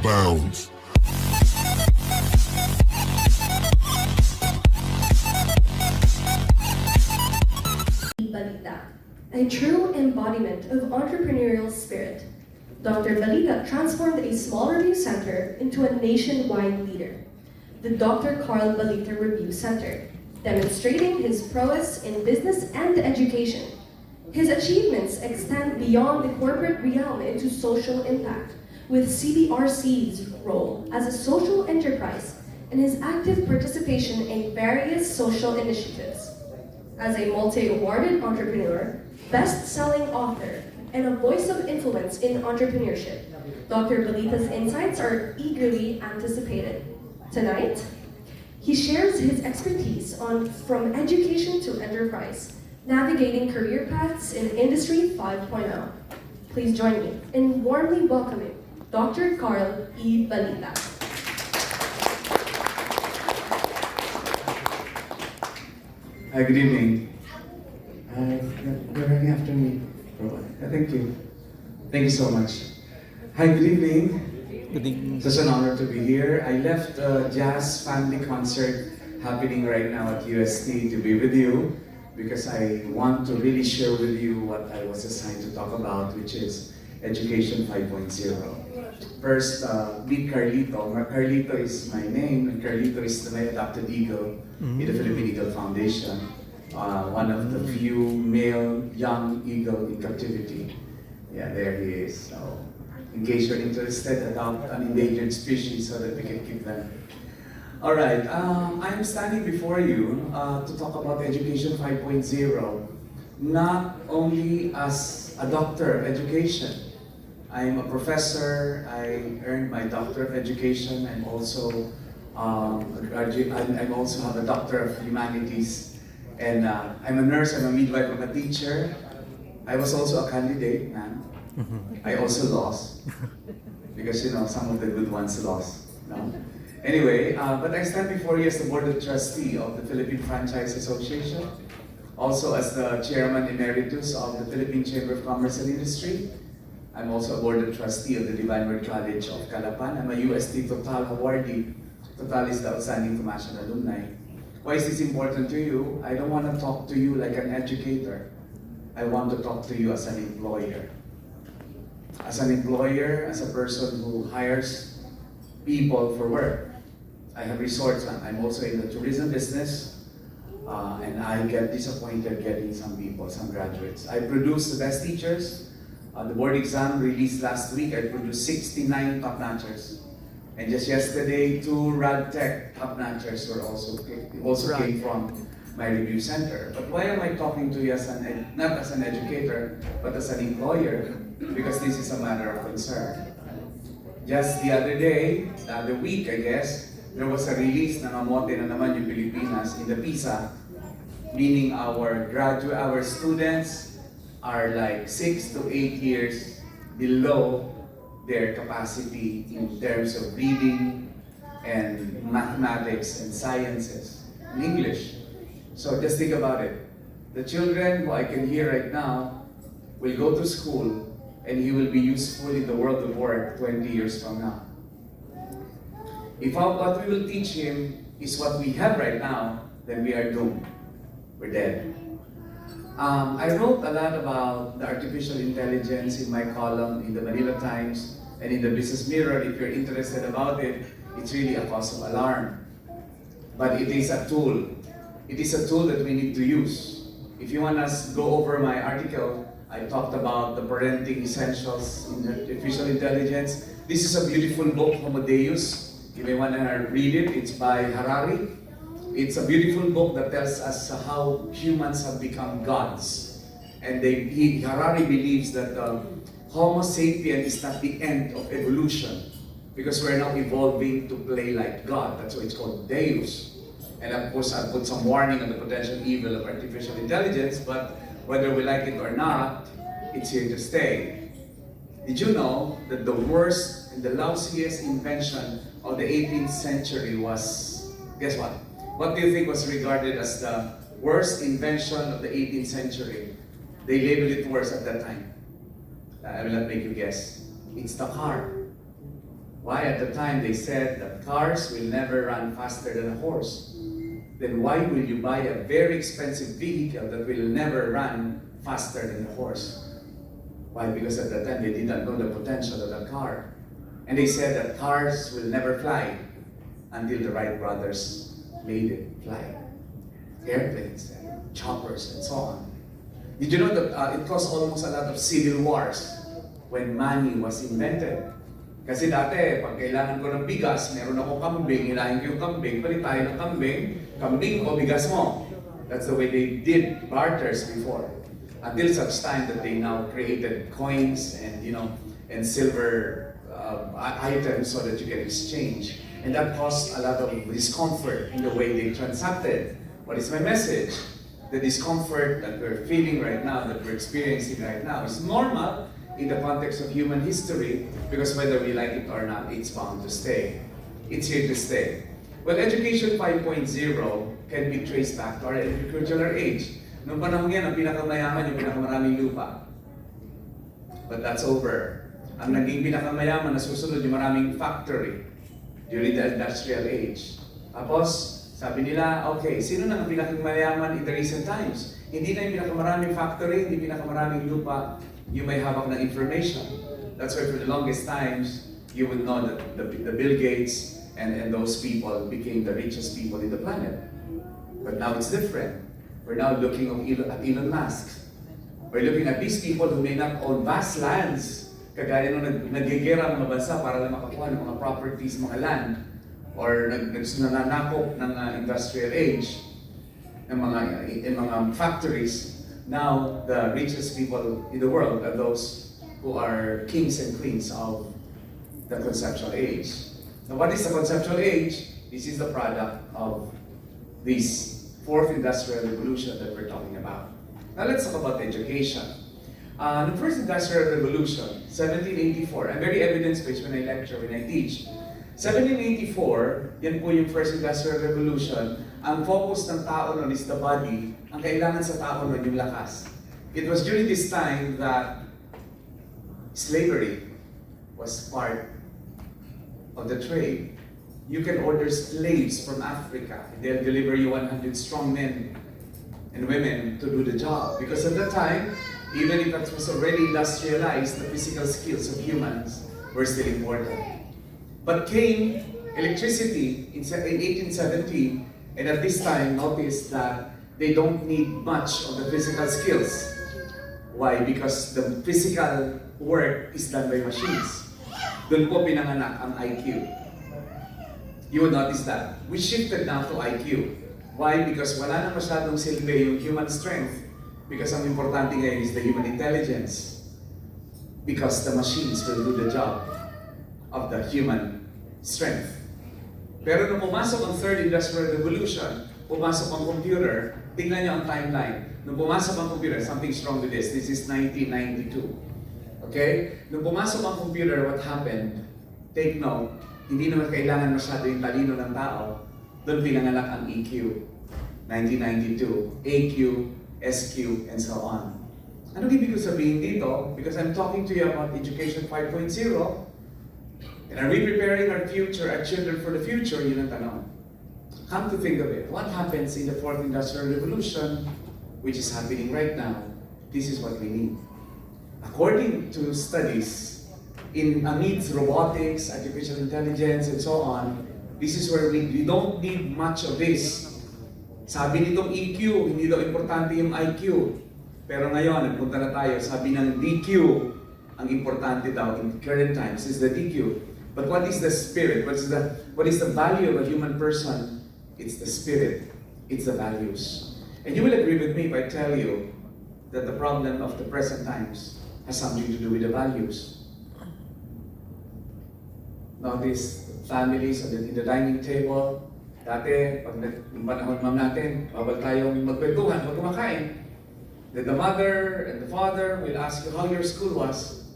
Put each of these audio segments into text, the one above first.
bounds. Balita, a true embodiment of entrepreneurial spirit. Dr. Balita transformed a small review center into a nationwide leader, the Dr. Carl Balita Review Center, demonstrating his prowess in business and education. His achievements extend beyond the corporate realm into social impact, with CBRC's role as a social enterprise and his active participation in various social initiatives. As a multi-awarded entrepreneur, best-selling author, and a voice of influence in entrepreneurship, Dr. Balita's insights are eagerly anticipated. Tonight, he shares his expertise on from education to enterprise, navigating career paths in Industry 5.0. Please join me in warmly welcoming Dr. Carl E. Balita. Hi, good evening. Good afternoon. Thank you. Thank you so much. Hi, good evening. Good evening. It's such an honor to be here. I left a jazz family concert happening right now at UST to be with you because I want to really share with you what I was assigned to talk about, which is Education 5.0. First, meet Carlito. Carlito is my name, and Carlito is my adopted eagle in the Philippine Eagle Foundation. One of the few male young eagle in captivity. Yeah, there he is. So, in case you're interested, adopt an endangered species so that we can keep them. All right, I'm standing before you to talk about Education 5.0, not only as a doctor of education. I'm a professor. I earned my Doctor of Education. I'm also a graduate. I also have a Doctor of Humanities. And I'm a nurse, I'm a midwife, I'm a teacher. I was also a candidate, man. I also lost. Because, you know, some of the good ones lost. No? Anyway, but I stand before you as the Board of Trustee of the Philippine Franchise Association. Also as the Chairman Emeritus of the Philippine Chamber of Commerce and Industry. I'm also a Board of Trustee of the Divine Word College of Calapan. I'm a UST Total awardee. Total is the Outstanding Commercial Alumni. Why is this important to you? I don't want to talk to you like an educator. I want to talk to you as an employer. As an employer, as a person who hires people for work. I have resorts. I'm also in the tourism business. And I get disappointed getting some people, some graduates. I produce the best teachers. The board exam released last week, I produced 69 top-notchers. And just yesterday, 2 RadTech top-notchers were also came from my review center. But why am I talking to you as not as an educator, but as an employer? Because this is a matter of concern. Just the other day, the other week, I guess, there was a release na namote na naman yung Pilipinas in the PISA, meaning our students are like 6 to 8 years below their capacity in terms of reading and mathematics and sciences and English. So just think about it. The children who I can hear right now will go to school and he will be useful in the world of work 20 years from now. If what we will teach him is what we have right now, then we are doomed. We're dead. I wrote a lot about the artificial intelligence in my column in the Manila Times and in the Business Mirror. If you're interested about it, it's really a cause of alarm. But it is a tool. It is a tool that we need to use. If you want us to go over my article, I talked about the parenting essentials in artificial intelligence. This is a beautiful book, Homo Deus. You may want to read it. It's by Harari. It's a beautiful book that tells us how humans have become gods. And Harari believes that Homo sapien is not the end of evolution because we're now evolving to play like God. That's why it's called Deus. And of course, I put some warning on the potential evil of artificial intelligence, but whether we like it or not, it's here to stay. Did you know that the worst and the lousiest invention of the 18th century was, guess what? What do you think was regarded as the worst invention of the 18th century? They labeled it worse at that time. I will not make you guess. It's the car. Why? At the time they said that cars will never run faster than a horse. Then why will you buy a very expensive vehicle that will never run faster than a horse? Why? Because at that time they didn't know the potential of the car. And they said that cars will never fly until the Wright brothers made it fly. Airplanes and choppers and so on. Did you know that it caused almost a lot of civil wars when money was invented? Kasi dati, pag kailangan ko ng bigas, meron ako kambing, hilahin ko yung kambing, palit tayo ng kambing o bigas mo. That's the way they did barters before. Until such time that they now created coins and and silver items so that you can exchange. And that caused a lot of discomfort in the way they transacted. What is my message? The discomfort that we're feeling right now, that we're experiencing right now, is normal in the context of human history, because whether we like it or not, it's bound to stay. It's here to stay. Well, Education 5.0 can be traced back to our agricultural age. Noong panahon yan, ang pinakamayaman yung pinakamaraming lupa. But that's over. Ang naging pinakamayaman na susunod yung maraming factory during the industrial age. Tapos, sabi nila, okay, sino na ang pinakamayaman in the recent times? Hindi na yung pinakamaraming factory, hindi pinakamaraming lupa, you may hawak ng information. That's why for the longest times, you would know that the Bill Gates and those people became the richest people in the planet. But now it's different. We're now looking at Elon Musk. We're looking at these people who may not own vast lands, kagaya nung nagigera mga bansa para lang makakuha ng mga properties, mga land, or nananakop ng industrial age, ng mga factories. Now, the richest people in the world are those who are kings and queens of the conceptual age. Now, what is the conceptual age? This is the product of this fourth industrial revolution that we're talking about. Now, let's talk about education. The first industrial revolution, 1784, I'm very evidence-based when I lecture, when I teach. 1784, yan po yung first industrial revolution. Ang focus ng tao nun is the body. Ang kailangan sa tao nun yung lakas. It was during this time that slavery was part of the trade. You can order slaves from Africa. They'll deliver you 100 strong men and women to do the job. Because at that time, even if it was already industrialized, the physical skills of humans were still important. But came electricity in 1817, and at this time, notice that they don't need much of the physical skills. Why? Because the physical work is done by machines. Doon po pinanganak ang IQ. You would notice that. We shifted now to IQ. Why? Because wala na masyadong silbi yung human strength. Because ang importante ngayon is the human intelligence. Because the machines will do the job of the human strength. Pero nung pumasok ang third industrial revolution, pumasok ang computer, tingnan niyo ang timeline. Nung pumasok ang computer, something's wrong with this. This is 1992. Okay? Nung pumasok ang computer, what happened? Take note, hindi naman kailangan masyado yung talino ng tao. Doon pinanganak ang EQ. 1992. AQ, SQ, and so on. Ano ibig ko sabihin dito? Because I'm talking to you about Education 5.0, and are we preparing our future, our children for the future? Yun ang tanong. Come to think of it, what happens in the fourth industrial revolution, which is happening right now? This is what we need. According to studies, amidst robotics, artificial intelligence, and so on, this is where we don't need much of this. Sabi nitong EQ, hindi daw importante yung IQ. Pero ngayon, nagpunta na tayo, sabi ng DQ, ang importante daw in current times is the DQ. But what is the spirit? What is the value of a human person? It's the spirit. It's the values. And you will agree with me if I tell you that the problem of the present times has something to do with the values. Notice families in the dining table. Dati, pag yung panahon ma'am natin, bawal tayong magkwentuhan, pag kumakain. The mother and the father will ask you how your school was,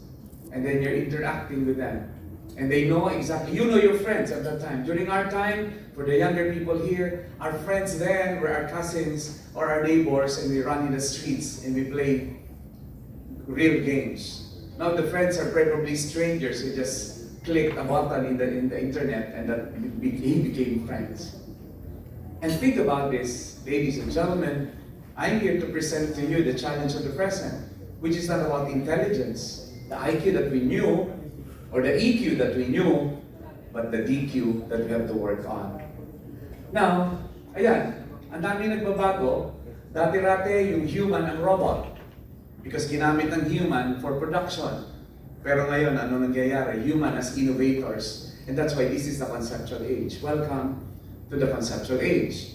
and then you're interacting with them. And they know exactly, you know your friends at that time. During our time, for the younger people here, our friends then were our cousins or our neighbors, and we run in the streets and we play real games. Now the friends are probably strangers who just clicked a button in the internet and that he became friends. And think about this, ladies and gentlemen, I'm here to present to you the challenge of the present, which is not about intelligence, the IQ that we knew, or the EQ that we knew, but the DQ that we have to work on. Now, ayan, ang dami nagbabago. Dati-rate yung human ang robot. Because ginamit ng human for production. Pero ngayon, ano nangyayari? Human as innovators. And that's why this is the conceptual age. Welcome to the conceptual age.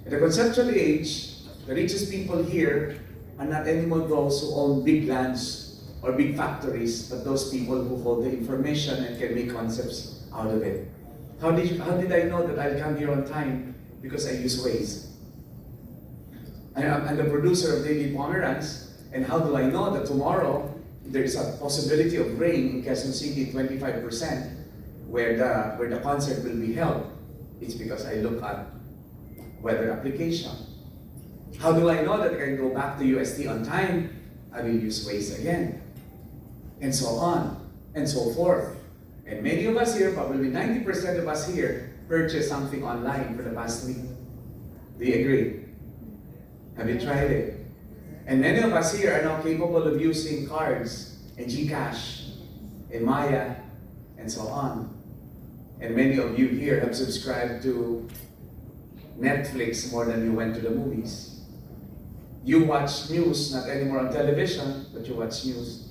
In the conceptual age, the richest people here are not anymore those who own big lands or big factories, but those people who hold the information and can make concepts out of it. How did I know that I'll come here on time? Because I use Waze. I'm the producer of Daily Pomeranz, and how do I know that tomorrow there is a possibility of rain in Quezon City, 25%, where the concert will be held? It's because I look at weather application. How do I know that I can go back to UST on time? I will use Waze again. And so on, and so forth. And many of us here, probably 90% of us here, purchased something online for the past week. Do you agree? Have you tried it? And many of us here are now capable of using cards and GCash and Maya and so on. And many of you here have subscribed to Netflix more than you went to the movies. You watch news not anymore on television, but you watch news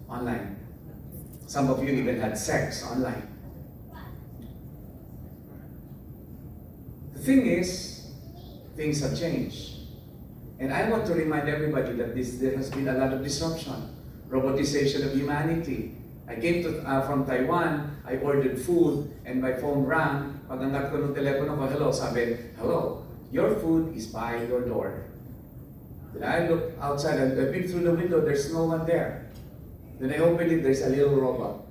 online. Some of you even had sex online. The thing is, things have changed. And I want to remind everybody that there has been a lot of disruption, robotization of humanity. I came from Taiwan, I ordered food, and my phone rang. Pag angat ko ng telepono ko, hello, sabi, hello, your food is by your door. Then I look outside and I peek through the window, there's no one there. Then I open it, there's a little robot.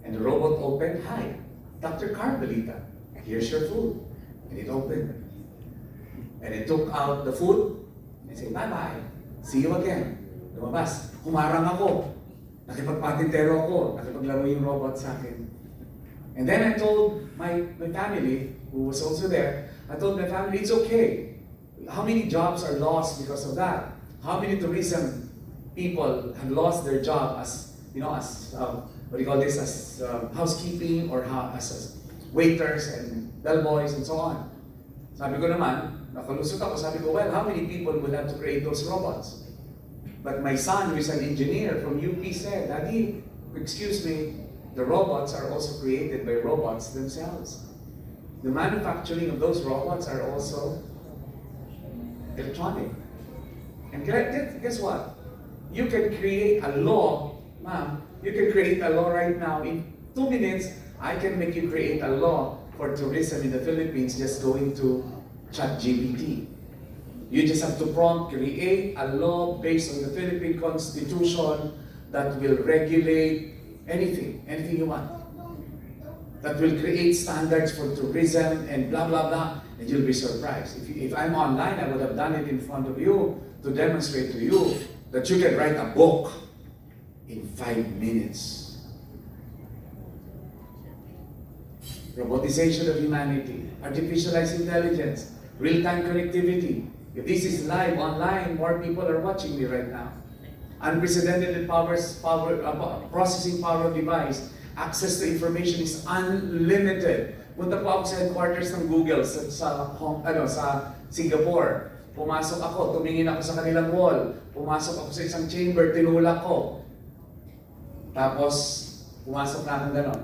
And the robot opened, hi, Dr. Balita, here's your food. And it opened. And it took out the food, and said, bye-bye, see you again. Lumabas, humarang ako. Nakipagpatintero ako, nakipaglaro yung robot sa akin. And then I told my family, who was also there, I told my family, it's okay. How many jobs are lost because of that? How many tourism people have lost their job as, what do you call this, as housekeeping or as waiters and bellboys and so on. Sabi ko naman, nakalusot ako, sabi ko, well, how many people will have to create those robots? But my son, who is an engineer from UP, said, Daddy, excuse me, the robots are also created by robots themselves. The manufacturing of those robots are also electronic. And guess what? You can create a law, ma'am, you can create a law right now. In 2 minutes, I can make you create a law for tourism in the Philippines just going to ChatGPT. You just have to prompt, create a law based on the Philippine Constitution that will regulate anything you want. That will create standards for tourism and blah, blah, blah, and you'll be surprised. If I'm online, I would have done it in front of you to demonstrate to you that you can write a book in 5 minutes. Robotization of humanity, artificialized intelligence, real-time connectivity. If this is live online, more people are watching me right now. Unprecedented processing power of device. Access to information is unlimited. Punta po ako sa headquarters ng Google sa Singapore. Pumasok ako, tumingin ako sa kanilang wall. Pumasok ako sa isang chamber, tinulak ko. Tapos, pumasok na akong gano'n.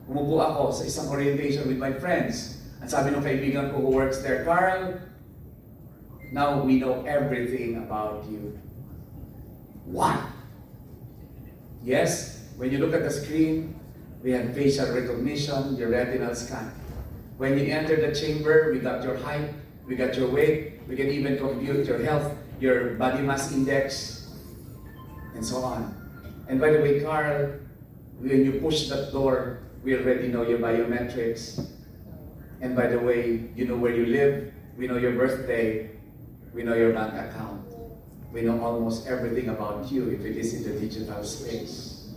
Umupo ako sa isang orientation with my friends. At sabi ng kaibigan ko who works there, Carl, now we know everything about you. What? Yes, when you look at the screen, we have facial recognition, your retinal scan. When you enter the chamber, we got your height, we got your weight, we can even compute your health, your body mass index, and so on. And by the way, Carl, when you push that door, we already know your biometrics. And by the way, you know where you live, we know your birthday, we know your bank account. We know almost everything about you if it is in the digital space.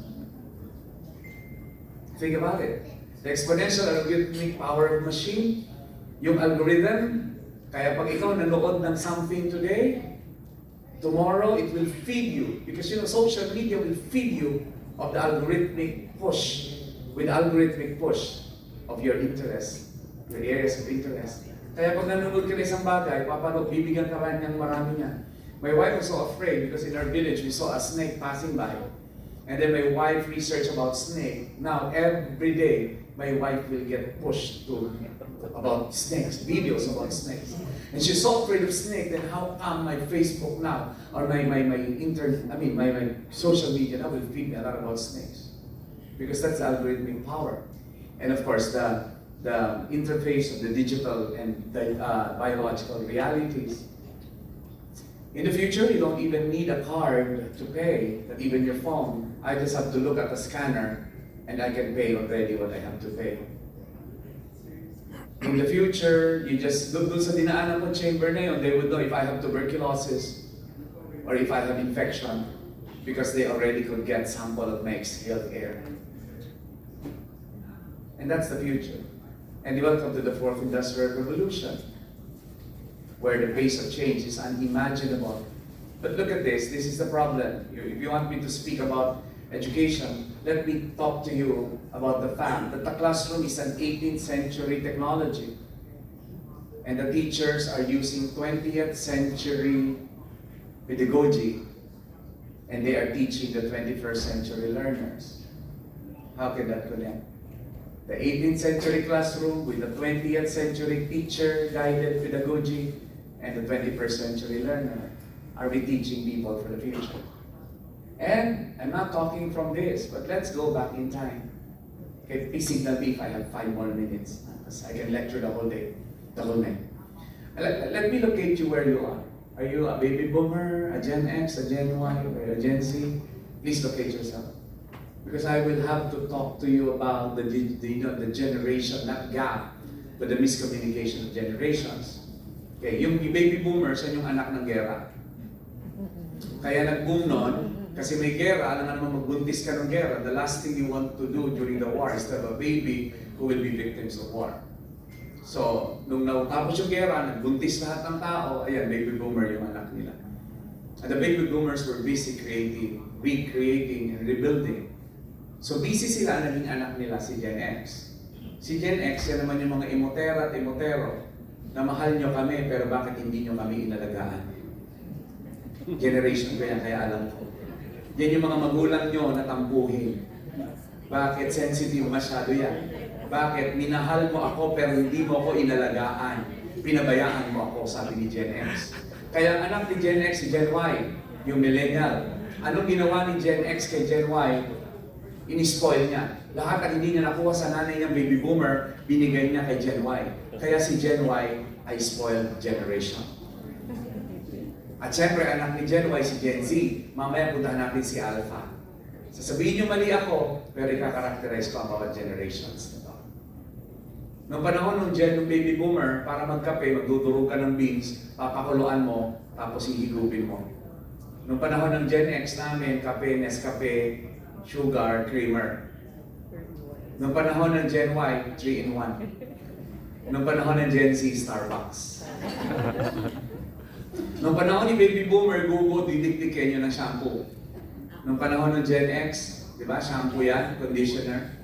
Think about it. The exponential algorithmic power of machine, yung algorithm, kaya pag ikaw nanood ng something today, tomorrow it will feed you. Because social media will feed you of the algorithmic push, with algorithmic push of your interest, your areas of interest. Kaya pag nanonood ka ng isang bagay, bibigyan ka rin ng marami niya. My wife was so afraid because in our village we saw a snake passing by. And then my wife researched about snake. Now every day, my wife will get pushed to about snakes, videos about snakes. And she's so afraid of snake, then how come my Facebook now, or my social media now will feed me a lot about snakes? Because that's algorithmic power. And of course, the interface of the digital and the biological realities. In the future, you don't even need a card to pay, that even your phone. I just have to look at the scanner and I can pay already what I have to pay. In the future, you just look dun sa dinaanan mo chamber na yun, they would know if I have tuberculosis or if I have infection because they already could get sample of my exhaled air. And that's the future. And welcome to the fourth industrial revolution, where the pace of change is unimaginable. But look at this is the problem. If you want me to speak about education, let me talk to you about the fact that the classroom is an 18th century technology. And the teachers are using 20th century pedagogy, and they are teaching the 21st century learners. How can that connect? The 18th century classroom with the 20th century teacher-guided pedagogy and the 21st century learner. Are we teaching people for the future? And I'm not talking from this, but let's go back in time. Okay, please signal me if I have 5 more minutes, because I can lecture the whole day, the whole night. Let me locate you where you are. Are you a baby boomer, a Gen X, a Gen Y, or a Gen Z? Please locate yourself. Because I will have to talk to you about the generation, not gap, but the miscommunication of generations. Okay, yung baby boomers, yan yung anak ng gera. Kaya nag-boom nun, kasi may gera, alam nga naman magbuntis ka ng gera, the last thing you want to do during the war is to have a baby who will be victims of war. So, nung natapos yung gera, nagbuntis lahat ng tao, ayan, baby boomer yung anak nila. And the baby boomers were busy recreating and rebuilding. So busy sila, naging anak nila si Gen X. Si Gen X, yan naman yung mga imotera at imotero, na mahal nyo kami, pero bakit hindi nyo kami inalagaan? Generation ko yan, kaya alam ko. Yan yung mga magulang nyo na tampuhin. Bakit sensitive masyado yan? Bakit minahal mo ako pero hindi mo ako inalagaan? Pinabayaan mo ako, sabi ni Gen X. Kaya ang anak ni Gen X, si Gen Y, yung millennial. Anong ginawa ni Gen X kay Gen Y? Inispoil niya. Lahat ang hindi niya nakuha sa nanay niyang baby boomer, binigay niya kay Gen Y. Kaya si Gen Y ay spoiled generation. At syempre, anak ni Gen Y, si Gen Z. Mamaya puntahan natin si Alpha. Sasabihin niyo mali ako, pero ika-characterize ko ang bawat generations. Noong panahon ng baby boomer, para magkape, magdudurog ka ng beans, papakuluan mo, tapos hihigupin mo. Noong panahon ng Gen X namin, kape, Nescafe, sugar, creamer. Noong panahon ng Gen Y, 3-in-1. Noong panahon ng Gen Z, Starbucks. Noong panahon ni Baby Boomer, gugo, didikdikin nyo ng shampoo. Noong panahon ng Gen X, di ba, shampoo yan, conditioner.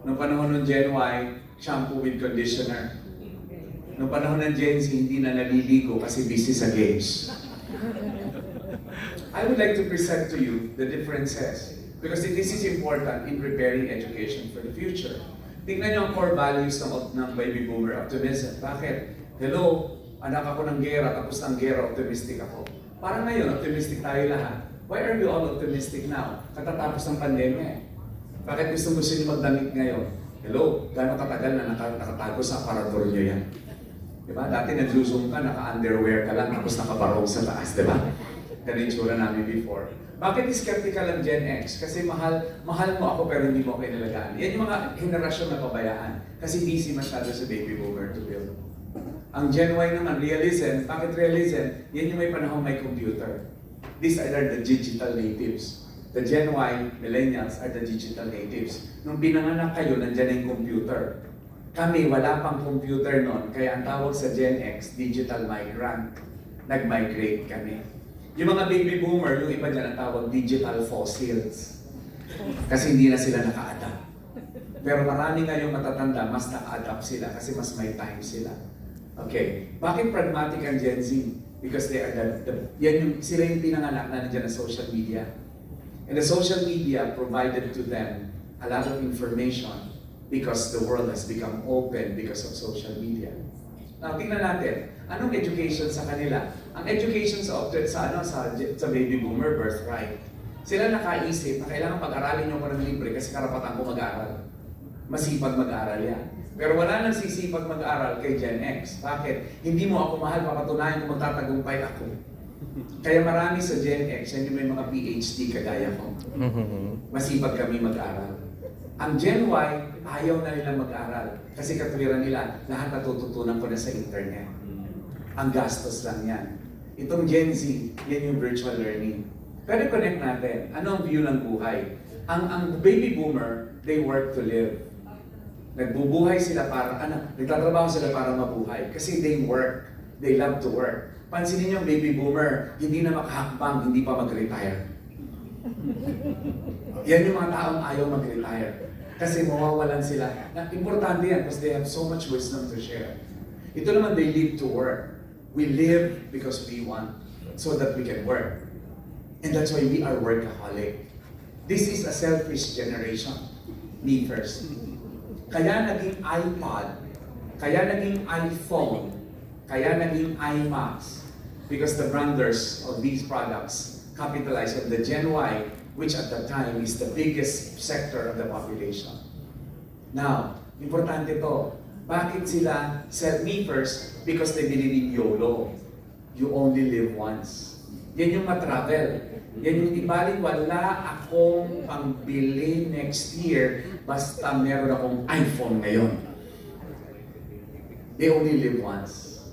Noong panahon ng Gen Y, shampoo with conditioner. Noong panahon ng Gen Z, hindi na naliligo kasi busy sa games. I would like to present to you the differences. Because this is important in preparing education for the future. Tingnan niyo ang core values ng baby boomer, optimism. Bakit? Hello, anak ako ng gera, tapos ng gera, optimistic ako. Parang ngayon, optimistic tayo lahat. Why are we all optimistic now? Katatapos ng pandemya eh. Bakit gusto niyo magdamit ngayon? Hello, gano'ng katagal na nakatago sa aparador niyo yan? Diba? Dati nag-zoom ka, naka-underwear ka lang, tapos nakabarong sa taas, diba? Ganun yung tsura namin before. Bakit skeptical ang Gen X? Kasi mahal mo ako pero hindi mo ako inalagaan. Yan yung mga henerasyon na pabayaan. Kasi busy masyado sa baby boomer to build. Ang Gen Y naman, realism. Bakit realism? Yan yung may panahon may computer. These are the digital natives. The Gen Y, millennials, are the digital natives. Nung pinanganak kayo, nandyan na yung computer. Kami, wala pang computer noon, kaya ang tawag sa Gen X, digital migrant. Nag-migrate kami. Yung mga baby boomer, yung iba dyan ang tawag digital fossils. Kasi hindi na sila naka-adapt. Pero marami ngayong matatanda, mas naka-adapt sila kasi mas may time sila. Okay, bakit pragmatic ang Gen Z? Because they are sila yung pinanganak na nandiyan na social media. And the social media provided to them a lot of information because the world has become open because of social media. Now, tingnan natin, anong education sa kanila? Ang education sa baby boomer birthright. Sila nakaisip na kailangan pag-aralin nyo ko ng libre kasi karapatan ko mag-aral. Masipag mag-aral yan. Pero wala nang sisipag mag-aral kay Gen X. Bakit? Hindi mo ako mahal, papatunayan kung magtatagumpay ako. Kaya marami sa Gen X, yan yung may mga PhD kagaya ko. Masipag kami mag-aral. Ang Gen Y, ayaw na nilang mag-aral. Kasi katwiran nila, lahat natututunan ko na sa internet. Ang gastos lang yan. Itong Gen Z, yan yung virtual learning. Pero connect natin, ano ang view ng buhay? Ang baby boomer, they work to live. Nagbubuhay sila para, nagtatrabaho sila para mabuhay. Kasi they work, they love to work. Pansinin niyo yung baby boomer, hindi na makahakbang, hindi pa mag-retire. Yan yung mga taong ayaw mag-retire. Kasi mawawalan sila. Importante yan because they have so much wisdom to share. Ito naman, they live to work. We live because we want, so that we can work. And that's why we are workaholic. This is a selfish generation. Me first. Kaya naging iPod, kaya naging iPhone, kaya naging iMacs, because the branders of these products capitalize on the Gen Y, which at that time is the biggest sector of the population. Now, importante to. Bakit sila sell me first? Because they believe in YOLO. You only live once. Yan yung matravel. Yan yung ibaling wala akong pangbili next year basta meron akong iPhone ngayon. They only live once.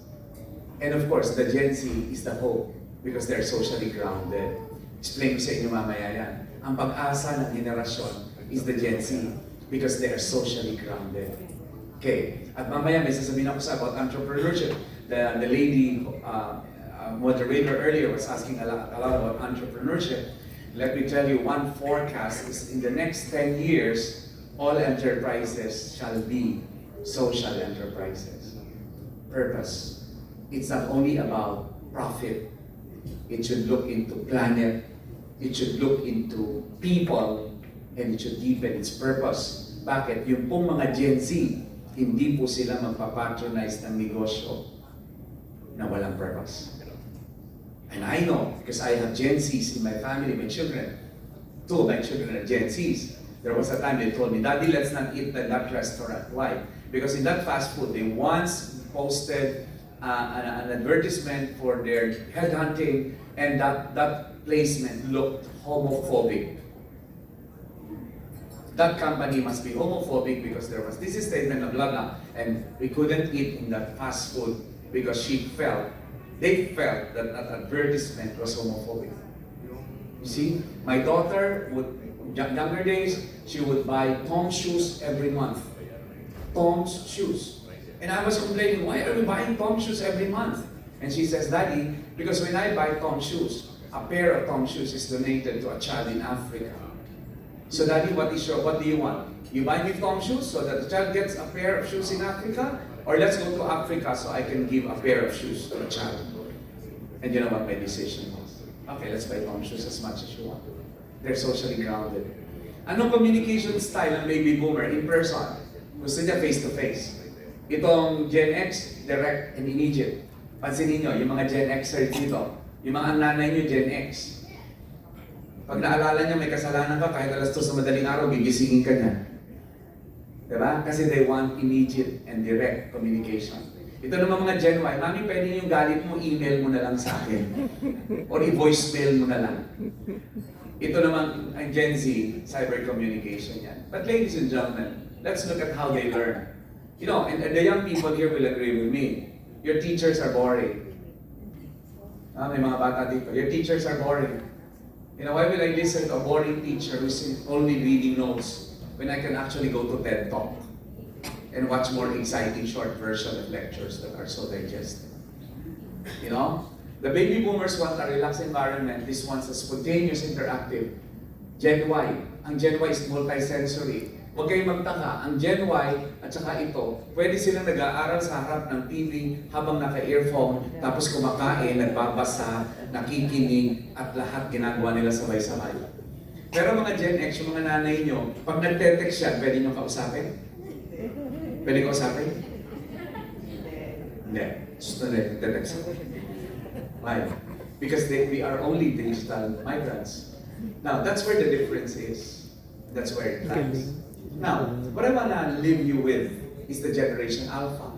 And of course, the Gen Z is the hope because they're socially grounded. Explain ko sa inyo mamaya yan. Ang pag-asa ng henerasyon is the Gen Z because they are socially grounded. Okay, at mamaya may sasabihin ako sa about entrepreneurship. The lady moderator earlier was asking a lot about entrepreneurship. Let me tell you, one forecast is in the next 10 years, all enterprises shall be social enterprises. Purpose. It's not only about profit. It should look into planet. It should look into people. And it should deepen its purpose. Bakit? Yung pong mga Gen Z, hindi po sila magpapatronize ng negosyo na walang purpose. And I know, because I have Gen Zs in my family, my children. Two of my children are Gen Zs. There was a time they told me, Daddy, let's not eat at that restaurant. Why? Because in that fast food, they once posted an advertisement for their headhunting, and that placement looked homophobic. That company must be homophobic because there was this statement of blah blah, and we couldn't eat in that fast food because they felt that that advertisement was homophobic. You see, my daughter would, younger days, she would buy Tom's shoes every month. Tom's shoes. And I was complaining, why are we buying Tom's shoes every month? And she says, Daddy, because when I buy Tom's shoes, a pair of Tom's shoes is donated to a child in Africa. So Daddy, what do you want? You buy me Tom's shoes so that the child gets a pair of shoes in Africa? Or let's go to Africa so I can give a pair of shoes to a child. And you know what my decision was? Okay, let's buy Tom's shoes as much as you want. They're socially grounded. Anong communication style ng baby boomer? In person. Gusto niya face-to-face. Itong Gen X, direct and immediate. Pansinin nyo, yung mga Gen Xers dito, yung mga nanay nyo, Gen X. Pag naalala niya may kasalanan ka, kahit alas 2 sa madaling araw, gigisingin ka niya. Diba? Kasi they want immediate and direct communication. Ito naman mga Gen Y, Mami, pwede yung galit mo, email mo na lang sa akin. Or i-voicemail mo na lang. Ito naman ang Gen Z, cyber communication yan. But ladies and gentlemen, let's look at how they learn. You know, and the young people here will agree with me. Your teachers are boring. May mga bata dito. Your teachers are boring. Why will I listen to a boring teacher who's only reading notes when I can actually go to TED Talk and watch more exciting short version of lectures that are so digestive? The baby boomers want a relaxed environment. This wants a spontaneous, interactive. Gen Y. Ang Gen Y is multisensory. Huwag kayong magtaka, ang Gen Y at saka ito, pwede silang nag-aaral sa harap ng TV habang naka-earphone, tapos kumakain, nagbabasa, nakikinig, at lahat ginagawa nila sabay-sabay. Pero mga Gen X, yung mga nanay nyo, pag nagte-text yan, pwede nyo kausapin? Pwede kausapin? Hindi. Gusto nila, nagte-text ako. Why? Because we are only digital migrants. Now, that's where the difference is. That's where it lies. Now, what I want to leave you with is the Generation Alpha.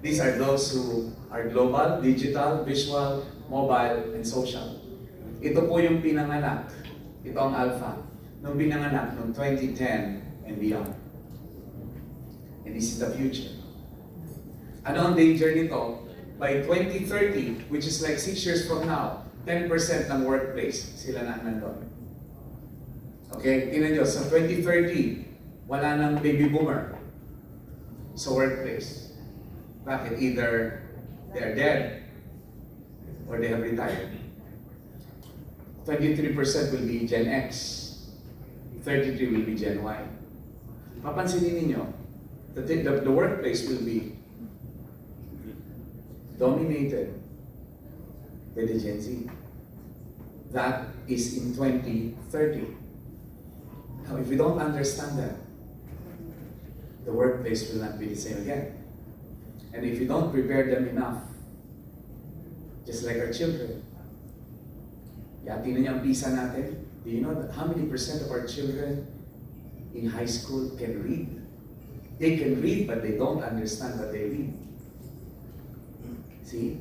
These are those who are global, digital, visual, mobile, and social. Ito po yung pinanganak. Ito ang Alpha. Nung pinanganak noong 2010 and beyond. And this is the future. Ano ang danger nito? By 2030, which is like 6 years from now, 10% ng workplace sila na nandun. Okay, tingnan nyo, sa 2030, wala nang baby boomer sa workplace. Bakit? Either they are dead or they have retired. 23% will be Gen X. 33% will be Gen Y. Papansinin ninyo, the workplace will be dominated by the Gen Z. That is in 2030. Now, if we don't understand that, the workplace will not be the same again. And if you don't prepare them enough, just like our children, tingnan niyo ang PISA natin. Do you know that how many percent of our children in high school can read? They can read, but they don't understand what they read. See?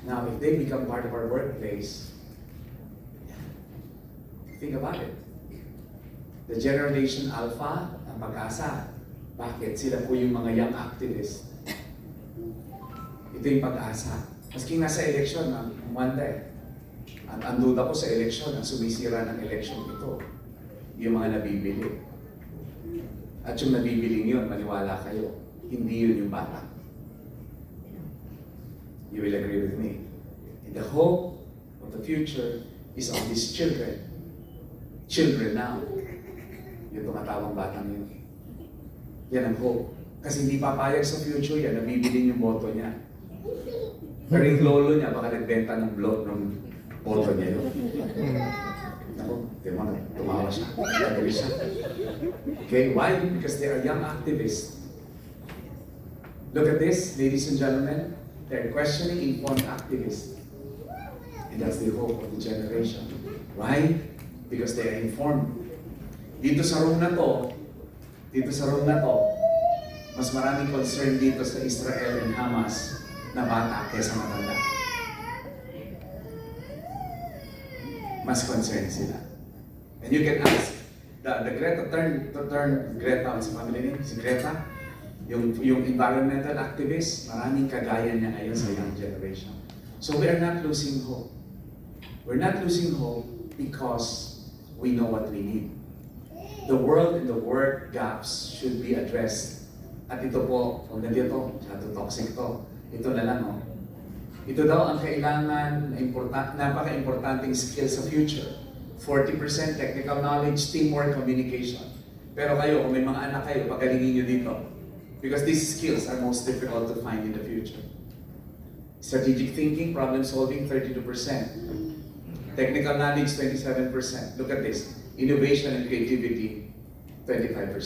Now, if they become part of our workplace, think about it. The Generation Alpha, ang pag-asa. Bakit? Sila po yung mga young activists. Ito yung pag-asa. Maski nasa eleksyon, Wanda ang duda ko sa eleksyon, ang sumisira ng eleksyon ito, yung mga nabibili. At yung nabibiling yun, maniwala kayo, hindi yun yung bata. You will agree with me. And the hope of the future is on these children. Children now. Yung tumatawang batang yun. Yan ang hope. Kasi hindi papayag sa future yan, nabibilin yung boto niya. Pero yung lolo niya, baka nagbenta ng boto niya yun. Ako, tumawa siya. Nagawin siya. Okay, why? Because they are young activists. Look at this, ladies and gentlemen. They're questioning informed activists. And that's the hope of the generation. Why? Because they are informed. Dito sa room na to, mas maraming concern dito sa Israel and Hamas na bata kaysa matanda. Mas concerned sila. And you can ask, the Greta, turn Greta, si family name, si Greta, yung environmental activist, maraming kagaya niya ngayon sa young generation. So we are not losing hope. We're not losing hope because we know what we need. The world and the work gaps should be addressed. At ito po, huwag na dito, toxic to. Ito na lang, no? Ito daw ang kailangan, napaka-importanting skill sa future. 40% technical knowledge, teamwork, communication. Pero kayo, kung may mga anak kayo, pagalingin nyo dito. Because these skills are most difficult to find in the future. Strategic thinking, problem solving, 32%. Technical knowledge, 27%. Look at this. Innovation and creativity, 25%.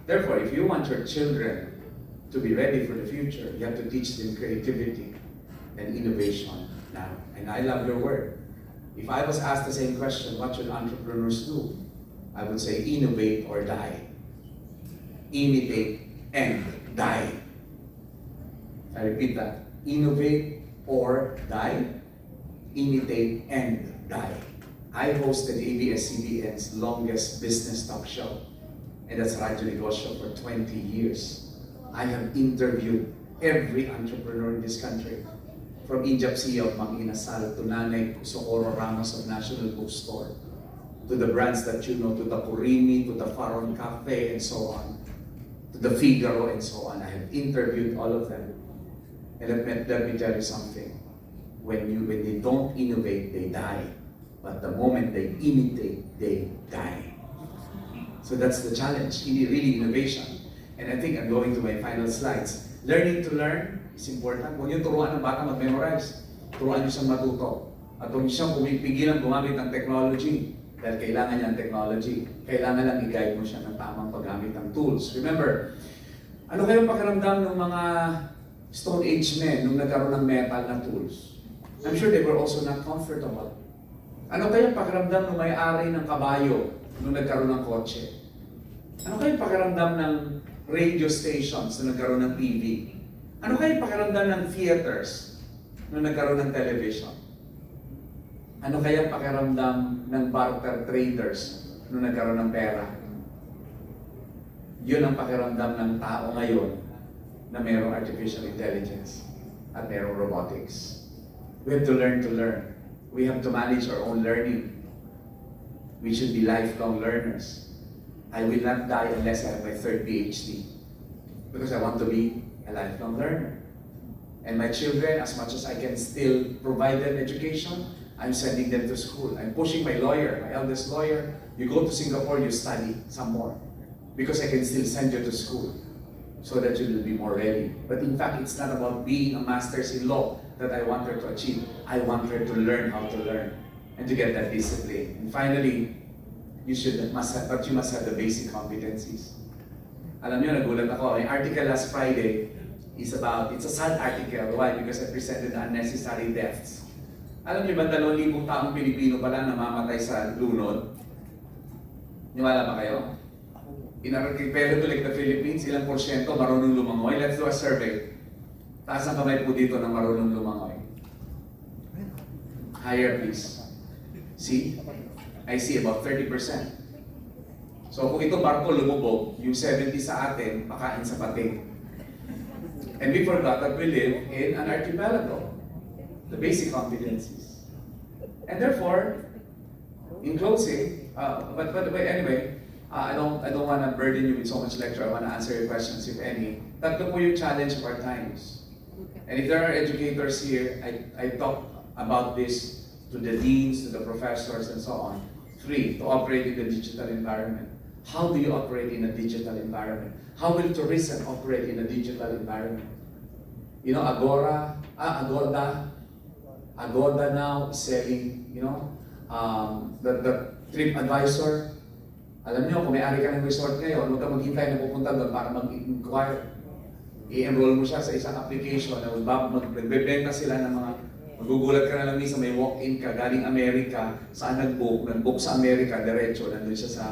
Therefore, if you want your children to be ready for the future, you have to teach them creativity and innovation now. And I love your word. If I was asked the same question, what should entrepreneurs do? I would say innovate or die. Imitate and die. I repeat that. Innovate or die. Imitate and die. I hosted ABS-CBN's longest business talk show, and that's Radio Negosyo for 20 years. I have interviewed every entrepreneur in this country. from Injapsia of Mang Inasal to Nanay Socorro Ramos of National Bookstore, to the brands that you know, to the Kurimi, to the Faron Cafe, and so on, to the Figaro, and so on. I have interviewed all of them. And let me tell you something. When they don't innovate, they die. But the moment they imitate, they die. So that's the challenge, really innovation. And I think I'm going to my final slides. Learning to learn is important. Huwag niyo turuan ng bata mag-memorize. Turuan niyo siyang matuto. At huwag niyo siyang pumipigilan gumamit ng technology. Dahil kailangan niya ng technology. Kailangan lang i-guide mo siya ng tamang paggamit ng tools. Remember, ano kayong pakiramdam ng mga Stone Age men nung nagkaroon ng metal na tools? I'm sure they were also not comfortable. Ano kayong pakiramdam ng may-ari ng kabayo nung nagkaroon ng kotse? Ano kayong pakiramdam ng radio stations nung nagkaroon ng TV? Ano kayong pakiramdam ng theaters nung nagkaroon ng television? Ano kayang pakiramdam ng barter traders nung nagkaroon ng pera? Yun ang pakiramdam ng tao ngayon na mayroong artificial intelligence at mayroong robotics. We have to learn to learn. We have to manage our own learning. We should be lifelong learners. I will not die unless I have my third PhD because I want to be a lifelong learner. And my children, as much as I can still provide them education, I'm sending them to school. I'm pushing my lawyer, my eldest lawyer, you go to Singapore, you study some more because I can still send you to school so that you will be more ready. But in fact, it's not about being a master's in law that I want her to achieve. I want her to learn how to learn and to get that discipline. And finally, you must have the basic competencies. Alam niyo, nagulat ako. May article last Friday is about, it's a sad article. Why? Because I presented unnecessary deaths. Alam niyo ba, 2,000 taong Pilipino pala namamatay sa lunod? Niwala ba kayo? In Archipelago to like the Philippines, ilang porsyento marunong lumangoy? Let's do a survey. Taas ang kamay po dito ng marunong lumangoy. Higher, please. See? I see about 30%. So kung ito barko lumubog, yung 70 sa atin, pakain sa pating. And we forgot that we live in an archipelago. The basic competencies. And therefore, in closing, but anyway, I don't want to burden you with so much lecture. I want to answer your questions, if any. Tatlo po yung challenge of our times. And if there are educators here, I talk about this to the deans, to the professors, and so on. 3, to operate in the digital environment. How do you operate in a digital environment? How will tourism operate in a digital environment? You know, Agoda now is selling, you know, the trip advisor. Alam niyo, kung may-ari ka ng resort ngayon, huwag ka maghintay na pupunta doon para mag-inquire. I-enroll mo siya sa isang application na magbebenta sila ng mga, magugulat ka na lang minsan, may walk-in ka galing Amerika, saan nag-book sa Amerika, diretso, nandun siya sa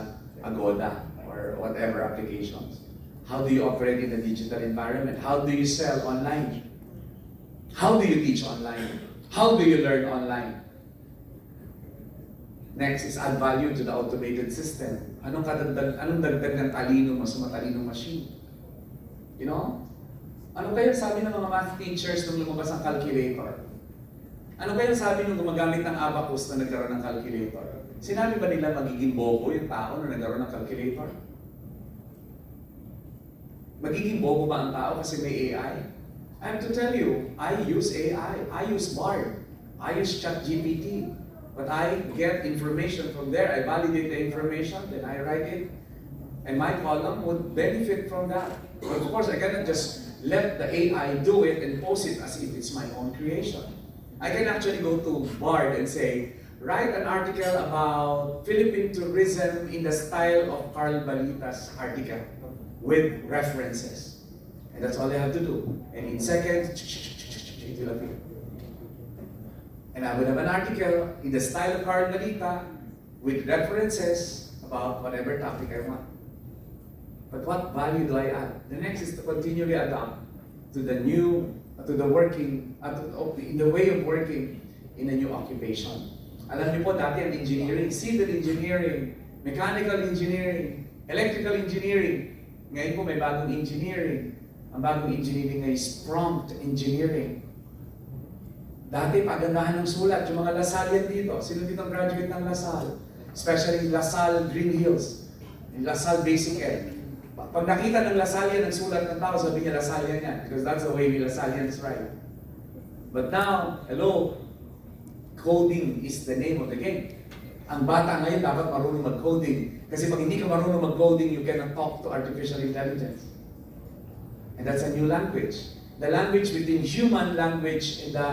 Agoda or whatever applications. How do you operate in a digital environment? How do you sell online? How do you teach online? How do you learn online? Next is add value to the automated system. Anong dagdag ng talino mo sa matalinong machine? You know? Ano kaya sabi ng mga math teachers nung lumabas ang calculator? Ano kaya sabi nung gumagamit ng abacus na nagkaroon ng calculator? Sinabi ba nila magiging bobo yung tao na nagkaroon ng calculator? Magiging bobo ba ang tao kasi may AI? I have to tell you, I use AI. I use Bard. I use ChatGPT. But I get information from there. I validate the information, then I write it. And my column would benefit from that. But of course, I cannot just let the AI do it and post it as if it's my own creation. I can actually go to Bard and say, write an article about Philippine tourism in the style of Carl Balita's article with references. And that's all I have to do. And in seconds, it will appear. And I would have an article in the style of Carl Balita with references about whatever topic I want. But what value do I add? The next is to continually adapt to the new, to the working, in the way of working in a new occupation. Alam niyo po, dati ang engineering, civil engineering, mechanical engineering, electrical engineering. Ngayon po may bagong engineering. Ang bagong engineering ngayon is prompt engineering. Dati, pagandahan ng sulat, yung mga Lasal yan dito. Sino dito graduate ng Lasal? Especially Lasal Green Hills, yung Lasal Basic Ed. Pag nakita ng Lasallian ng sulat ng tao, sabi niya Lasallian yan, because that's the way we Lasallians write. But now, hello, coding is the name of the game. Ang bata ngayon dapat marunong mag-coding. Kasi pag hindi ka marunong mag-coding, you cannot talk to artificial intelligence. And that's a new language. The language between human language and the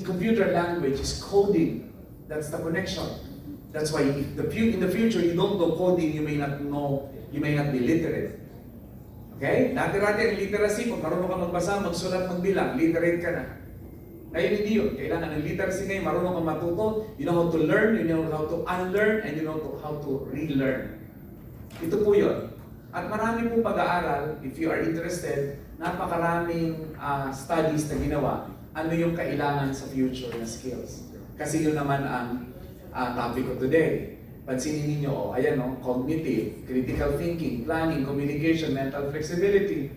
computer language is coding. That's the connection. That's why if in the future you don't know coding, you may not be literate. Okay? Dati-dati ang literacy, kung marunong ka magbasa, magsulat, magbilang, literate ka na. Ngayon hindi yun. Kailangan ng literacy ngayon, marunong ka matuto, you know how to learn, you know how to unlearn, and you know how to relearn. Ito po yun. At marami pong pag-aaral, if you are interested, napakaraming studies na ginawa, ano yung kailangan sa future na skills. Kasi yun naman ang topic of today. Pansinin ninyo, ayan cognitive, critical thinking, planning, communication, mental flexibility,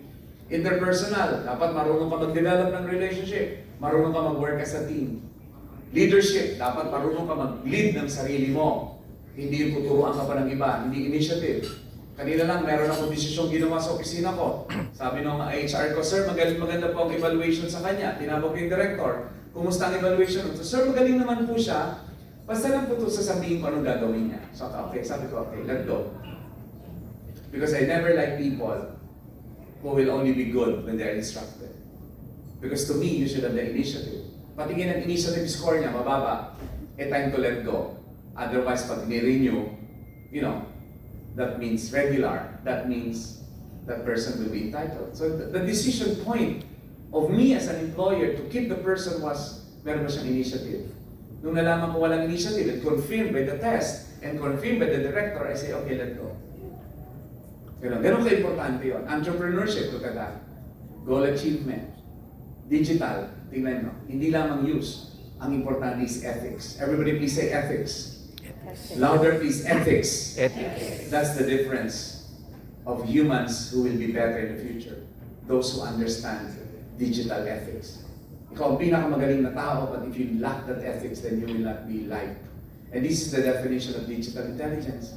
interpersonal, dapat marunong ka mag-develop ng relationship, marunong ka mag-work as a team. Leadership, dapat marunong ka mag-lead ng sarili mo. Hindi yung tuturuan ka pa ng iba, hindi initiative. Kanina lang, meron akong desisyong ginawa sa opisina ko. Sabi ng HR ko, sir, maganda po ang evaluation sa kanya. Tinawag ko yung director, kumusta ang evaluation? So, sir, magaling naman po siya. Basta lang po ito sasabihin ko anong gagawin niya. So, sabi ko, okay, let go. Because I never like people who will only be good when they're instructed. Because to me, you should have the initiative. Patingin ang initiative score niya, mababa, time to let go. Otherwise, pag ni-renew, that means regular. That means that person will be entitled. So the decision point of me as an employer to keep the person was, meron ba siyang initiative? Nung nalaman ko walang initiative, it confirmed by the test and confirmed by the director, I say, okay, let go. Ganun ka-importante yun. Entrepreneurship, look at that. Goal achievement. Digital, tingnan mo. Hindi lamang use. Ang importante is ethics. Everybody please say ethics. Louder please, ethics. Ethics. That's the difference of humans who will be better in the future. Those who understand digital ethics. Ikaw ang pinakamagaling na tao, but if you lack that ethics, then you will not be liked. And this is the definition of digital intelligence.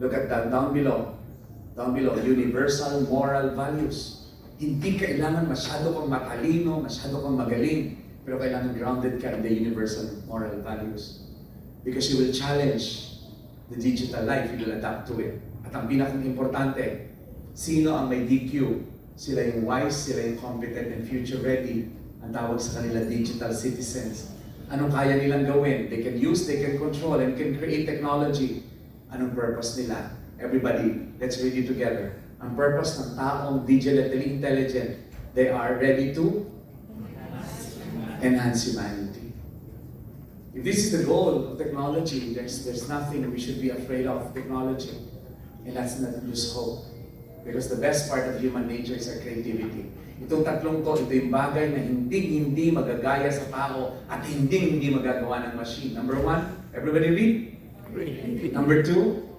Look at that down below. Down below, universal moral values. Hindi kailangan masyado kang matalino, masyado kang magaling, pero kailangan grounded ka in the universal moral values. Because you will challenge the digital life, you will adapt to it. At ang pinaka-importante, sino ang may DQ? Sila yung wise, sila yung competent and future ready. Ang tawag sa kanila digital citizens. Anong kaya nilang gawin? They can use, they can control, and can create technology. Anong purpose nila? Everybody, let's read it together. Ang purpose ng taong digitally intelligent, they are ready to enhance humanity. If this is the goal of technology, there's nothing we should be afraid of technology. And let's not lose hope. Because the best part of human nature is our creativity. Itong tatlong to, ito yung bagay na hindi magagaya sa tao at hindi magagawa ng machine. Number one, everybody read? Number two,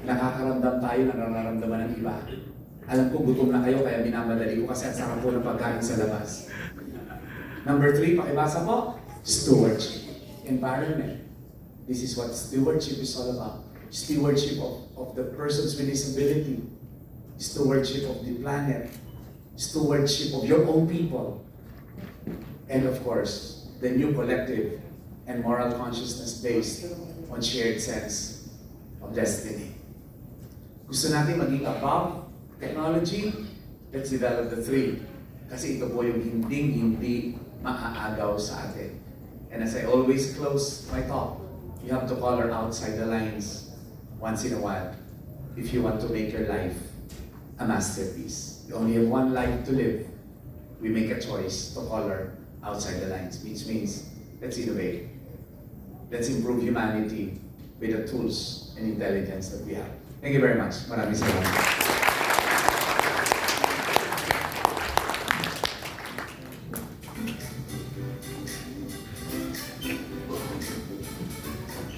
nakakaramdam tayo na nararamdaman ng iba. Alam ko, gutom na kayo, kaya minamadali ko kasi ang sarap po ng pagkain sa labas. Number three, pakibasa po, stewardship. Environment. This is what stewardship is all about. Stewardship of the persons with disability. Stewardship of the planet. Stewardship of your own people. And of course, the new collective and moral consciousness based on shared sense of destiny. Gusto natin maging above technology? Let's develop the three. Kasi ito po yung hindi maaagaw sa atin. And as I always close my talk, you have to color outside the lines once in a while if you want to make your life a masterpiece. You only have one life to live. We make a choice to color outside the lines, which means let's innovate. Let's improve humanity with the tools and intelligence that we have. Thank you very much. Maraming salamat.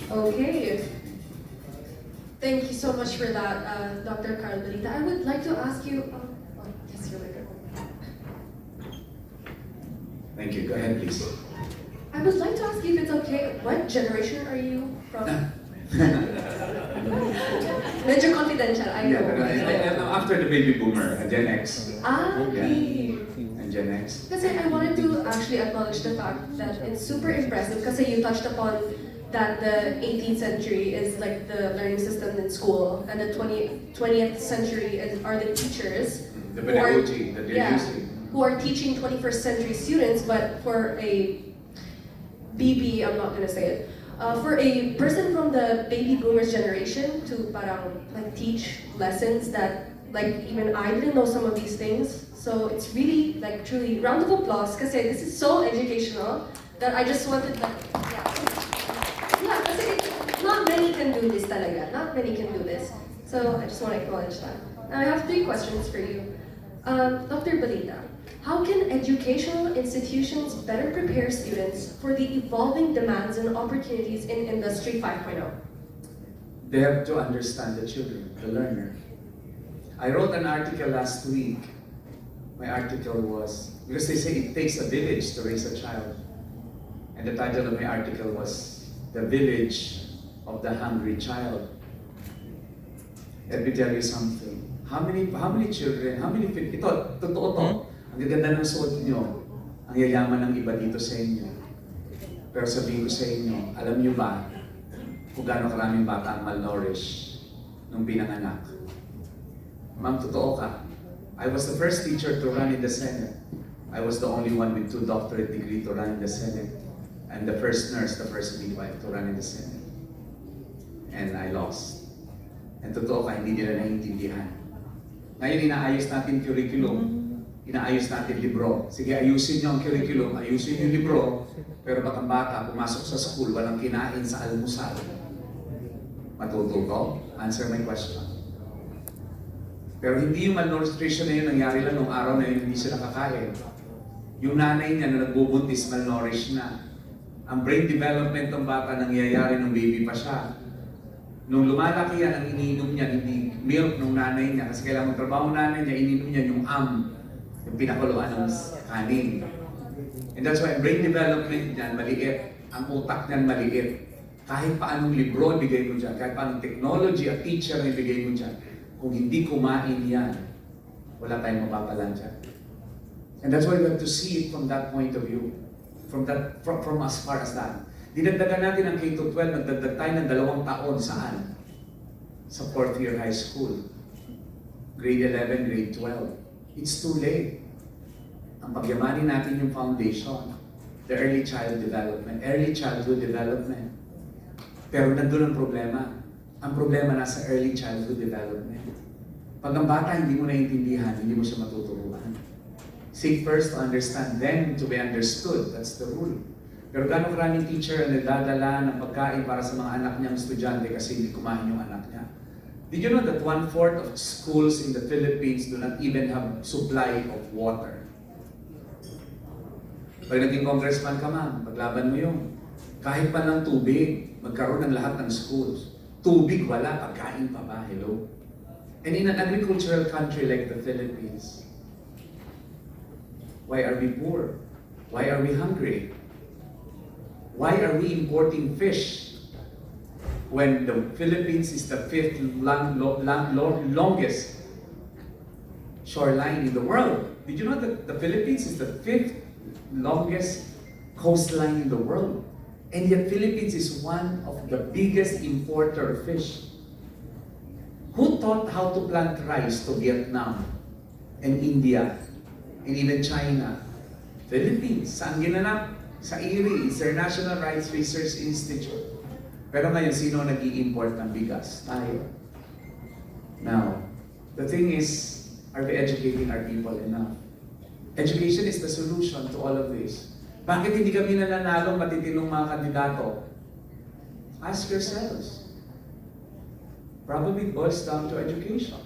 Okay. Thank you so much for that, Dr. Carl Balita. I would like to ask you, yes, your microphone. Thank you. Go ahead, please. I would like to ask you if it's okay, what generation are you from? Medyo confidential, I know. After the baby boomer, Gen X. Okay. And Gen X. Kasi I wanted to actually acknowledge the fact that it's super impressive kasi you touched upon that the 18th century is like the learning system in school and the 20th century are the teachers The pedagogy that they're using. Who are teaching 21st century students, but for a BB, I'm not gonna say it, for a person from the baby boomers generation to parang like teach lessons that like even I didn't know some of these things. So it's really like truly round of applause kasi this is so educational that I just wanted like yeah kasi not many can do this talaga. Not many can do this. So I just want to acknowledge that. Now I have 3 questions for you. Dr. Balita, how can educational institutions better prepare students for the evolving demands and opportunities in Industry 5.0? They have to understand the children, the learner. I wrote an article last week. My article was, because they say it takes a village to raise a child. And the title of my article was, The Village of the Hungry Child. Let me tell you something. How many children, ito, totoo to. Ang gaganda ng suot nyo, ang yayaman ng iba dito sa inyo. Pero sabihin ko sa inyo, alam nyo ba kung gaano karaming bata ang malnourished nung pinanganak? Ma'am, totoo ka. I was the first teacher to run in the Senate. I was the only one with 2 doctorate degree to run in the Senate. And the first nurse, the first midwife to run in the Senate. And I lost. And totoo ka, hindi nila naiintindihan. Ngayon, inaayos natin curriculum. Inaayos natin libro. Sige, ayusin niyo ang curriculum, ayusin niyo yung libro, pero baka bata, pumasok sa school, walang kinain sa almusal. Matututo? Answer my question. Pero hindi yung malnutrition na yun, nangyari lang nung araw na yun, hindi siya nakakain. Yung nanay niya na nagbubuntis, malnourished na. Ang brain development ng bata nangyayari nung baby pa siya. Nung lumalaki yan, ang iniinom niya, hindi milk ng nanay niya, kasi kailangan magtrabaho ng nanay niya, iniinom niya yung yung pinakuluan ng kanin. And that's why brain development niyan maliit, ang utak niyan maliit. Kahit paanong libro ibigay mo dyan, kahit paanong technology at teacher na ibigay mo dyan, kung hindi kumain yan, wala tayong mapapalan dyan. And that's why we have to see it from that point of view, from as far as that. Dinagdagan natin ang K-12, nagdagdag tayo ng 2 taon saan? Sa 4th year high school. Grade 11, grade 12. It's too late. Ang pagyamanin natin yung foundation, the early childhood development. Pero nandun ang problema. Ang problema nasa early childhood development. Pag ang bata hindi mo naiintindihan, hindi mo siya matuturuan. Seek first to understand, then to be understood. That's the rule. Pero gano'ng karaming teacher ang nagdadala ng pagkain para sa mga anak niyang estudyante kasi hindi kumain yung anak niya. Did you know that 1/4 of schools in the Philippines do not even have supply of water? Pag naging congressman ka, ma'am, paglaban mo yun. Kahit pa ng tubig, magkaroon ng lahat ng schools. Tubig, wala. Pagkain pa ba? Hello? And in an agricultural country like the Philippines, why are we poor? Why are we hungry? Why are we importing fish when the Philippines is the 5th longest shoreline in the world? Did you know that the Philippines is the 5th longest coastline in the world? And yet Philippines is one of the biggest importer of fish. Who taught how to plant rice to Vietnam and India and even China? Philippines. Saan ginanap? Sa IRI, International Rice Research Institute. Pero ngayon, sino nag-i-import ng bigas? Tayo. Now, the thing is, are we educating our people enough? Education is the solution to all of this. Bakit hindi kami nananalong matitinong mga kandidato? Ask yourselves. Probably it boils down to education.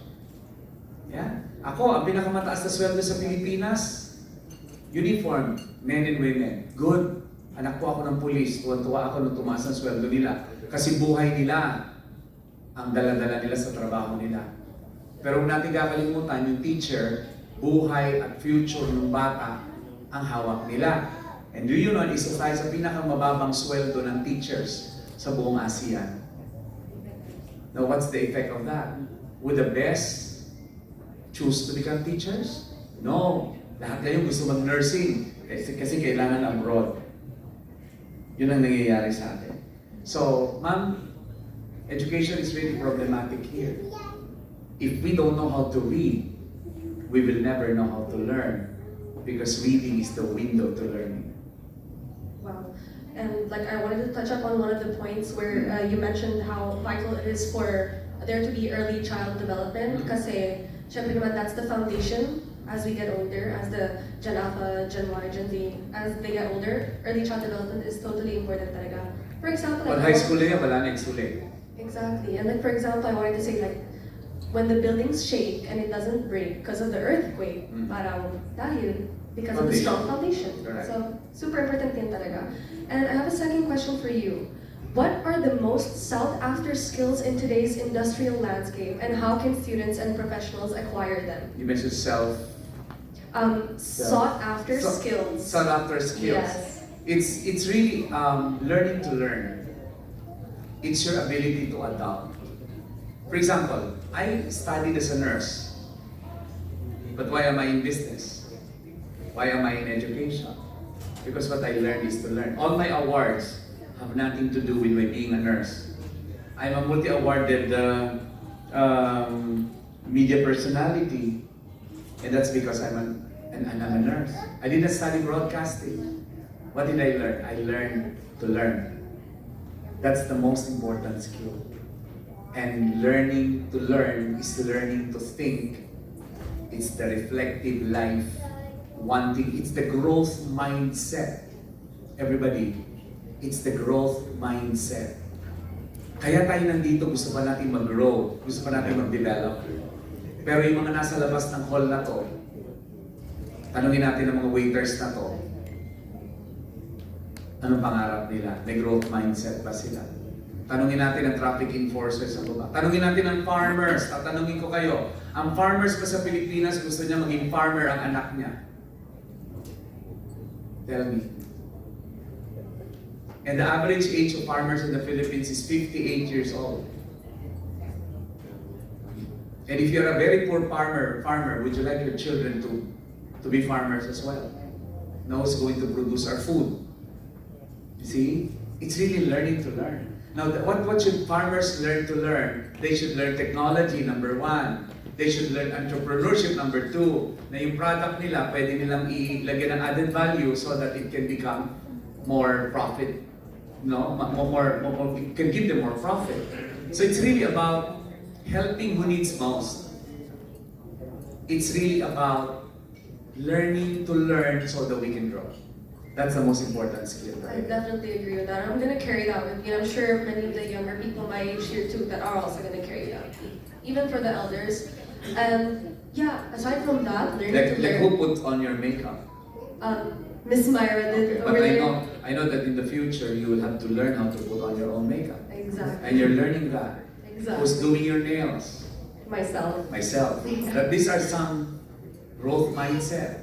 Yeah? Ako, ang pinakamataas na sweldo sa Pilipinas, uniform, men and women. Good. Anak po ako ng pulis. Tuwan-tuwa ako nung tumaas ang sweldo nila. Kasi buhay nila ang dala-dala nila sa trabaho nila. Pero kung natin kakalimutan, yung teacher, buhay at future ng bata ang hawak nila. And do you know, isa tayo sa pinakamababang sweldo ng teachers sa buong ASEAN. Now, what's the effect of that? Would the best choose to become teachers? No. Lahat kayo gusto mag-nursing kasi kailangan abroad. Yun ang nangyayari sa atin. So, ma'am, education is really problematic here. If we don't know how to read, we will never know how to learn because reading is the window to learning. Wow. And like I wanted to touch up on one of the points where you mentioned how vital it is for there to be early child development kasi syempre naman that's the foundation as we get older, as the Gen Alpha, Gen Y, Gen Z, as they get older, early child development is totally important talaga. For example, But high school yan, wala na school eh. Exactly. And like for example, I wanted to say like when the buildings shake and it doesn't break because of the earthquake, parang dahil because of the strong foundation. Correct. So, super important yan talaga. And I have a second question for you. What are the most sought-after skills in today's industrial landscape, and how can students and professionals acquire them? You mentioned Sought-after skills. Sought-after skills. Yes. It's really learning to learn. It's your ability to adapt. For example, I studied as a nurse, but why am I in business? Why am I in education? Because what I learned is to learn. All my awards have nothing to do with my being a nurse. I'm a multi-awarded media personality, and that's because I'm a nurse. I didn't study broadcasting. What did I learn? I learned to learn. That's the most important skill. And learning to learn is learning to think. It's the reflective life. It's the growth mindset. Everybody, it's the growth mindset. Kaya tayo nandito, gusto pa natin mag-grow, gusto pa natin mag-develop. Pero yung mga nasa labas ng hall na to, tanungin natin ang mga waiters na to, anong pangarap nila? May growth mindset ba sila? Tanungin natin ang traffic enforcers sa baba. Tanungin natin ang farmers. Tatanungin ko kayo, ang farmers ba sa Pilipinas gusto niya maging farmer ang anak niya? Tell me. And the average age of farmers in the Philippines is 58 years old. And if you're a very poor farmer, would you like your children to be farmers as well? Know who's going to produce our food? You see? It's really learning to learn. Now, what should farmers learn to learn? They should learn technology, number one. They should learn entrepreneurship, number two. Na yung product nila, pwede nilang ilagyan ng added value so that it can become more profit. No? It can give them more profit. So it's really about helping who needs most. It's really about learning to learn so that we can grow. That's the most important skill, I right? definitely agree with that. I'm going to carry that with me. I'm sure many of the younger people my age here too that are also going to carry that. Even for the elders. And yeah, aside from that, learning to Like learn. who put on your makeup? Miss Myra did Okay, over but there. I know that in the future you will have to learn how to put on your own makeup. Exactly. And you're learning that. Exactly. Who's doing your nails? Myself. Myself. But these are some growth mindset.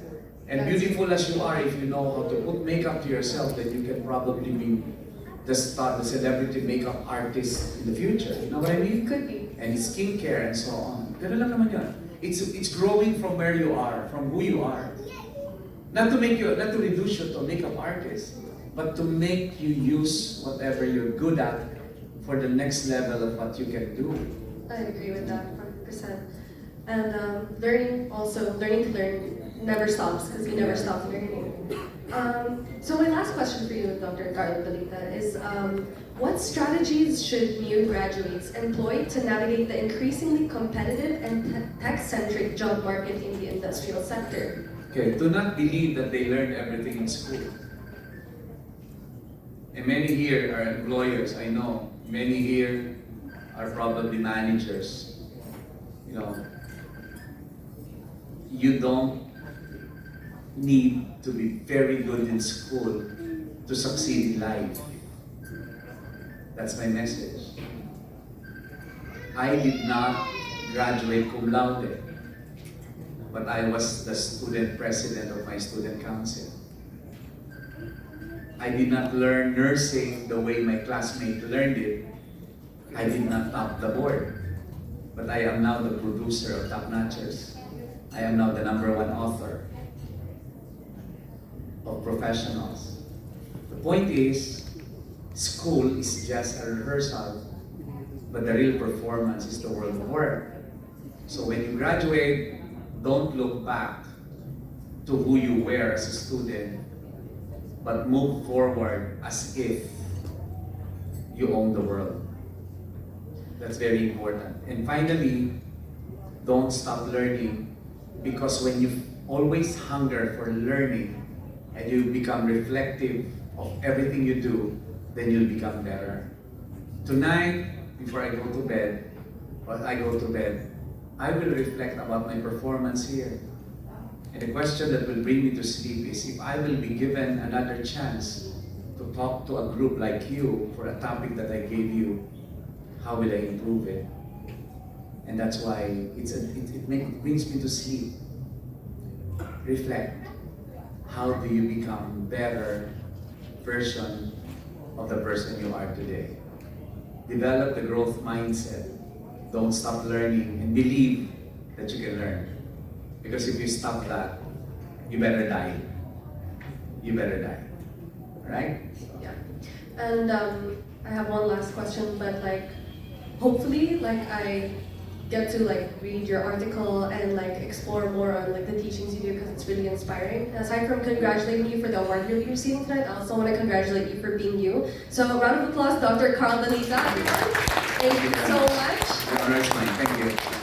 And beautiful as you are, if you know how to put makeup to yourself, then you can probably be the celebrity makeup artist in the future. You know what I mean? Could be. And skincare and so on. Pero lang naman yan. It's growing from where you are, from who you are. Not to reduce you to makeup artist, but to make you use whatever you're good at for the next level of what you can do. I agree with that 100%. And learning to learn never stops because you never stop learning. So my last question for you, Dr. Carlo Balita, is what strategies should new graduates employ to navigate the increasingly competitive and tech-centric job market in the industrial sector? Okay, do not believe that they learned everything in school. And many here are employers, I know. Many here are probably managers. You know, you don't need to be very good in school to succeed in life. That's my message. I did not graduate cum laude, but I was the student president of my student council. I did not learn nursing the way my classmate learned it. I did not top the board. But I am now the producer of Top Notchers. I am now the #1 author of professionals. The point is, school is just a rehearsal, but the real performance is the world of work. So when you graduate, don't look back to who you were as a student, but move forward as if you own the world. That's very important. And finally, don't stop learning, because when you always hunger for learning and you become reflective of everything you do, then you'll become better. Tonight, before I go to bed, I will reflect about my performance here. And the question that will bring me to sleep is, if I will be given another chance to talk to a group like you for a topic that I gave you, how will I improve it? And that's why it brings me to sleep. Reflect. How do you become better version of the person you are today? Develop the growth mindset. Don't stop learning, and believe that you can learn. Because if you stop that, you better die. You better die. Alright? Yeah. And I have one last question, but hopefully I get to read your article and explore more on the teachings you do, because it's really inspiring. Aside from congratulating you for the award you'll be receiving tonight, I also want to congratulate you for being you. So a round of applause, Dr. Carl Balita, everyone. Thank you so much. Thank you.